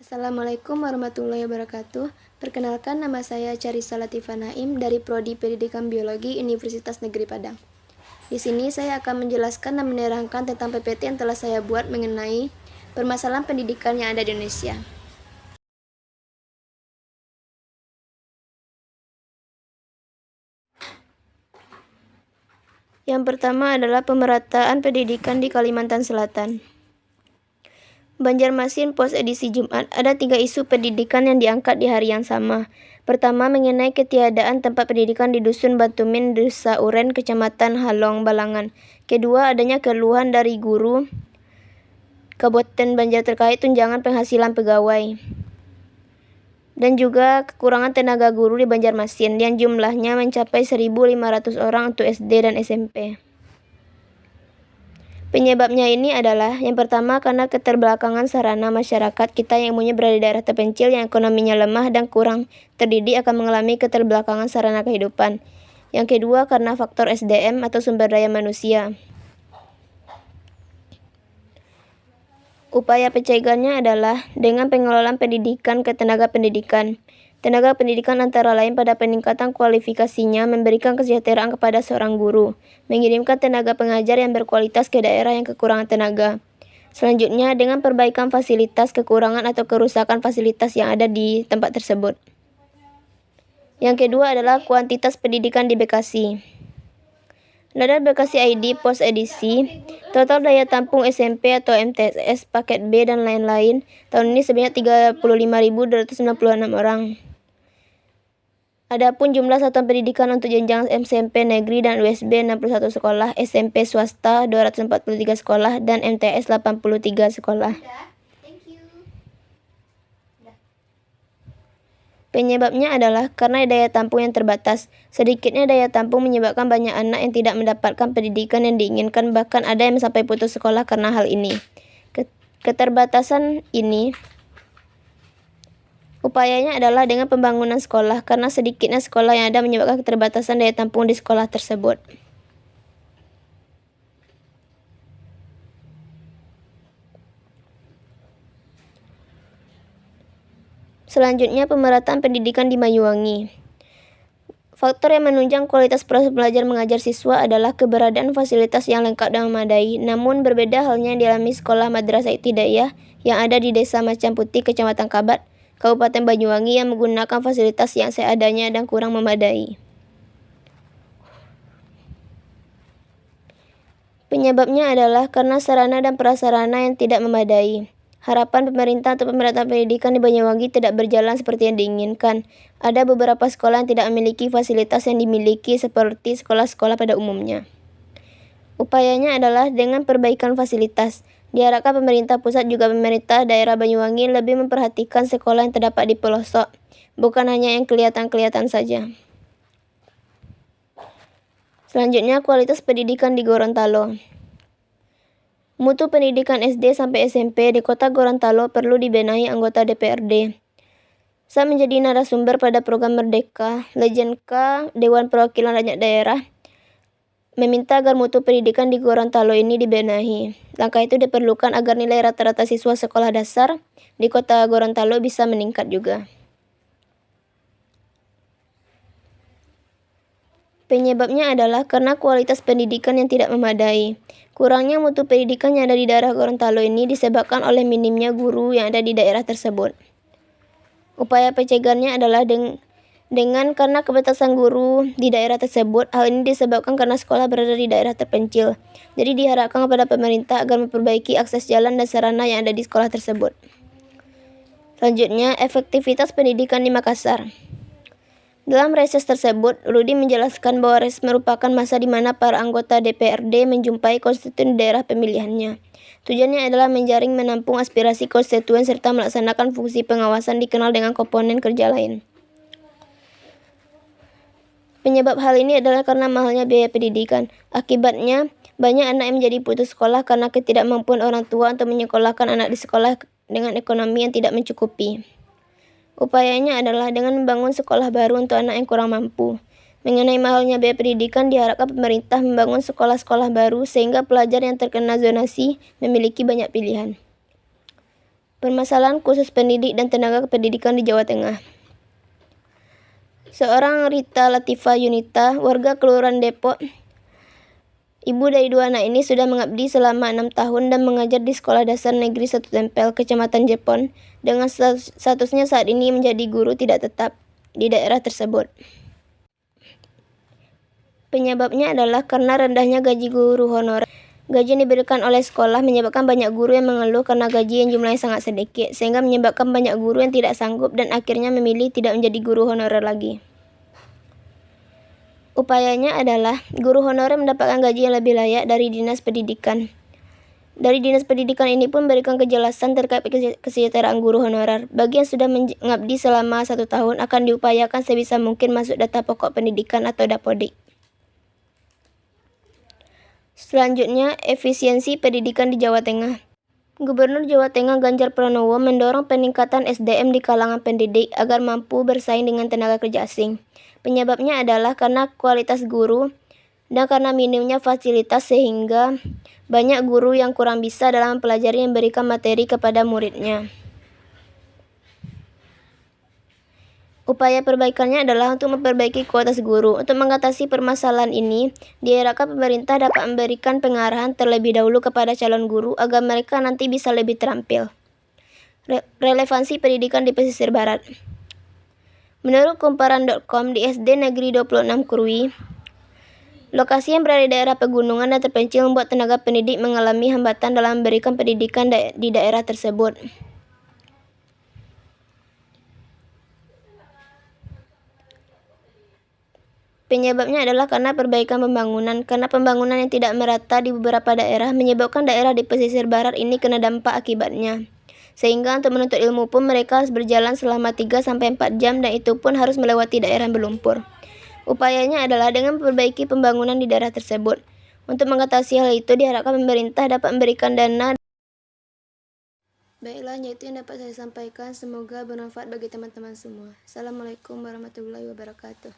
Assalamualaikum warahmatullahi wabarakatuh. Perkenalkan, nama saya Charissa Latifah Naim dari Prodi Pendidikan Biologi Universitas Negeri Padang. Di sini saya akan menjelaskan dan menerangkan tentang PPT yang telah saya buat mengenai permasalahan pendidikan yang ada di Indonesia. Yang pertama adalah pemerataan pendidikan di Kalimantan Selatan. Banjarmasin Pos edisi Jumat, ada 3 isu pendidikan yang diangkat di hari yang sama. Pertama, mengenai ketiadaan tempat pendidikan di Dusun Batumin, Desa Uren, Kecamatan Halong, Balangan. Kedua, adanya keluhan dari guru Kabupaten Banjar terkait tunjangan penghasilan pegawai. Dan juga kekurangan tenaga guru di Banjarmasin yang jumlahnya mencapai 1.500 orang untuk SD dan SMP. Penyebabnya ini adalah, yang pertama, karena keterbelakangan sarana masyarakat kita yang umumnya berada di daerah terpencil yang ekonominya lemah dan kurang terdidik akan mengalami keterbelakangan sarana kehidupan. Yang kedua, karena faktor SDM atau sumber daya manusia. Upaya pencegahannya adalah dengan pengelolaan pendidikan ke tenaga pendidikan. Tenaga pendidikan antara lain pada peningkatan kualifikasinya, memberikan kesejahteraan kepada seorang guru, mengirimkan tenaga pengajar yang berkualitas ke daerah yang kekurangan tenaga. Selanjutnya, dengan perbaikan fasilitas kekurangan atau kerusakan fasilitas yang ada di tempat tersebut. Yang kedua adalah kuantitas pendidikan di Bekasi. Dari Bekasi ID Pos edisi, total daya tampung SMP atau MTS, paket B, dan lain-lain tahun ini sebanyak 35.296 orang. Adapun jumlah satuan pendidikan untuk jenjang SMP negeri dan USB 61 sekolah, SMP swasta 243 sekolah, dan MTS 83 sekolah. Penyebabnya adalah karena daya tampung yang terbatas. Sedikitnya daya tampung menyebabkan banyak anak yang tidak mendapatkan pendidikan yang diinginkan, bahkan ada yang sampai putus sekolah karena hal ini. Keterbatasan ini upayanya adalah dengan pembangunan sekolah, karena sedikitnya sekolah yang ada menyebabkan keterbatasan daya tampung di sekolah tersebut. Selanjutnya, pemerataan pendidikan di Banyuwangi. Faktor yang menunjang kualitas proses belajar mengajar siswa adalah keberadaan fasilitas yang lengkap dan memadai. Namun berbeda halnya yang dialami sekolah Madrasah Ibtidaiyah yang ada di Desa Macan Putih, Kecamatan Kabat, Kabupaten Banyuwangi, yang menggunakan fasilitas yang seadanya dan kurang memadai. Penyebabnya adalah karena sarana dan prasarana yang tidak memadai. Harapan pemerintah untuk pemerataan pendidikan di Banyuwangi tidak berjalan seperti yang diinginkan. Ada beberapa sekolah yang tidak memiliki fasilitas yang dimiliki seperti sekolah-sekolah pada umumnya. Upayanya adalah dengan perbaikan fasilitas. Diharapkan pemerintah pusat juga pemerintah daerah Banyuwangi lebih memperhatikan sekolah yang terdapat di pelosok, bukan hanya yang kelihatan-kelihatan saja. Selanjutnya, kualitas pendidikan di Gorontalo. Mutu pendidikan SD sampai SMP di Kota Gorontalo perlu dibenahi anggota DPRD. Saya menjadi narasumber pada program Merdeka, Legend K, Dewan Perwakilan Rakyat Daerah, meminta agar mutu pendidikan di Gorontalo ini dibenahi. Langkah itu diperlukan agar nilai rata-rata siswa sekolah dasar di Kota Gorontalo bisa meningkat juga. Penyebabnya adalah karena kualitas pendidikan yang tidak memadai. Kurangnya mutu pendidikan yang ada di daerah Gorontalo ini disebabkan oleh minimnya guru yang ada di daerah tersebut. Upaya pencegahannya adalah dengan karena keterbatasan guru di daerah tersebut. Hal ini disebabkan karena sekolah berada di daerah terpencil. Jadi diharapkan kepada pemerintah agar memperbaiki akses jalan dan sarana yang ada di sekolah tersebut. Selanjutnya, efektivitas pendidikan di Makassar. Dalam reses tersebut, Rudi menjelaskan bahwa reses merupakan masa di mana para anggota DPRD menjumpai konstituen di daerah pemilihannya. Tujuannya adalah menjaring menampung aspirasi konstituen serta melaksanakan fungsi pengawasan dikenal dengan komponen kerja lain. Penyebab hal ini adalah karena mahalnya biaya pendidikan. Akibatnya, banyak anak yang menjadi putus sekolah karena ketidakmampuan orang tua untuk menyekolahkan anak di sekolah dengan ekonomi yang tidak mencukupi. Upayanya adalah dengan membangun sekolah baru untuk anak yang kurang mampu. Mengenai mahalnya biaya pendidikan, diharapkan pemerintah membangun sekolah-sekolah baru sehingga pelajar yang terkena zonasi memiliki banyak pilihan. Permasalahan khusus pendidik dan tenaga pendidikan di Jawa Tengah. Seorang Rita Latifah Yunita, warga Kelurahan Depok, ibu dari 2 anak ini sudah mengabdi selama 6 tahun dan mengajar di Sekolah Dasar Negeri 1 Tempel, Kecamatan Jepon, dengan statusnya saat ini menjadi guru tidak tetap di daerah tersebut. Penyebabnya adalah karena rendahnya gaji guru honorer. Gaji yang diberikan oleh sekolah menyebabkan banyak guru yang mengeluh karena gaji yang jumlahnya sangat sedikit, sehingga menyebabkan banyak guru yang tidak sanggup dan akhirnya memilih tidak menjadi guru honorer lagi. Upayanya adalah guru honorer mendapatkan gaji yang lebih layak dari Dinas Pendidikan. Dari Dinas Pendidikan ini pun memberikan kejelasan terkait kesejahteraan guru honorer. Bagi yang sudah mengabdi selama 1 tahun akan diupayakan sebisa mungkin masuk data pokok pendidikan atau Dapodik. Selanjutnya, efisiensi pendidikan di Jawa Tengah. Gubernur Jawa Tengah Ganjar Pranowo mendorong peningkatan SDM di kalangan pendidik agar mampu bersaing dengan tenaga kerja asing. Penyebabnya adalah karena kualitas guru dan karena minimnya fasilitas sehingga banyak guru yang kurang bisa dalam mempelajari dan memberikan materi kepada muridnya. Upaya perbaikannya adalah untuk memperbaiki kualitas guru. Untuk mengatasi permasalahan ini, diharapkan pemerintah dapat memberikan pengarahan terlebih dahulu kepada calon guru agar mereka nanti bisa lebih terampil. Relevansi pendidikan di pesisir barat. Menurut kumparan.com, di SD Negeri 26 Krui, lokasi yang berada di daerah pegunungan dan terpencil membuat tenaga pendidik mengalami hambatan dalam memberikan pendidikan di daerah tersebut. Penyebabnya adalah karena perbaikan pembangunan. Karena pembangunan yang tidak merata di beberapa daerah menyebabkan daerah di pesisir barat ini kena dampak akibatnya. Sehingga untuk menuntut ilmu pun mereka harus berjalan selama 3-4 jam dan itu pun harus melewati daerah berlumpur. Upayanya adalah dengan memperbaiki pembangunan di daerah tersebut. Untuk mengatasi hal itu diharapkan pemerintah dapat memberikan dana. Baiklah, itu yang dapat saya sampaikan. Semoga bermanfaat bagi teman-teman semua. Assalamualaikum warahmatullahi wabarakatuh.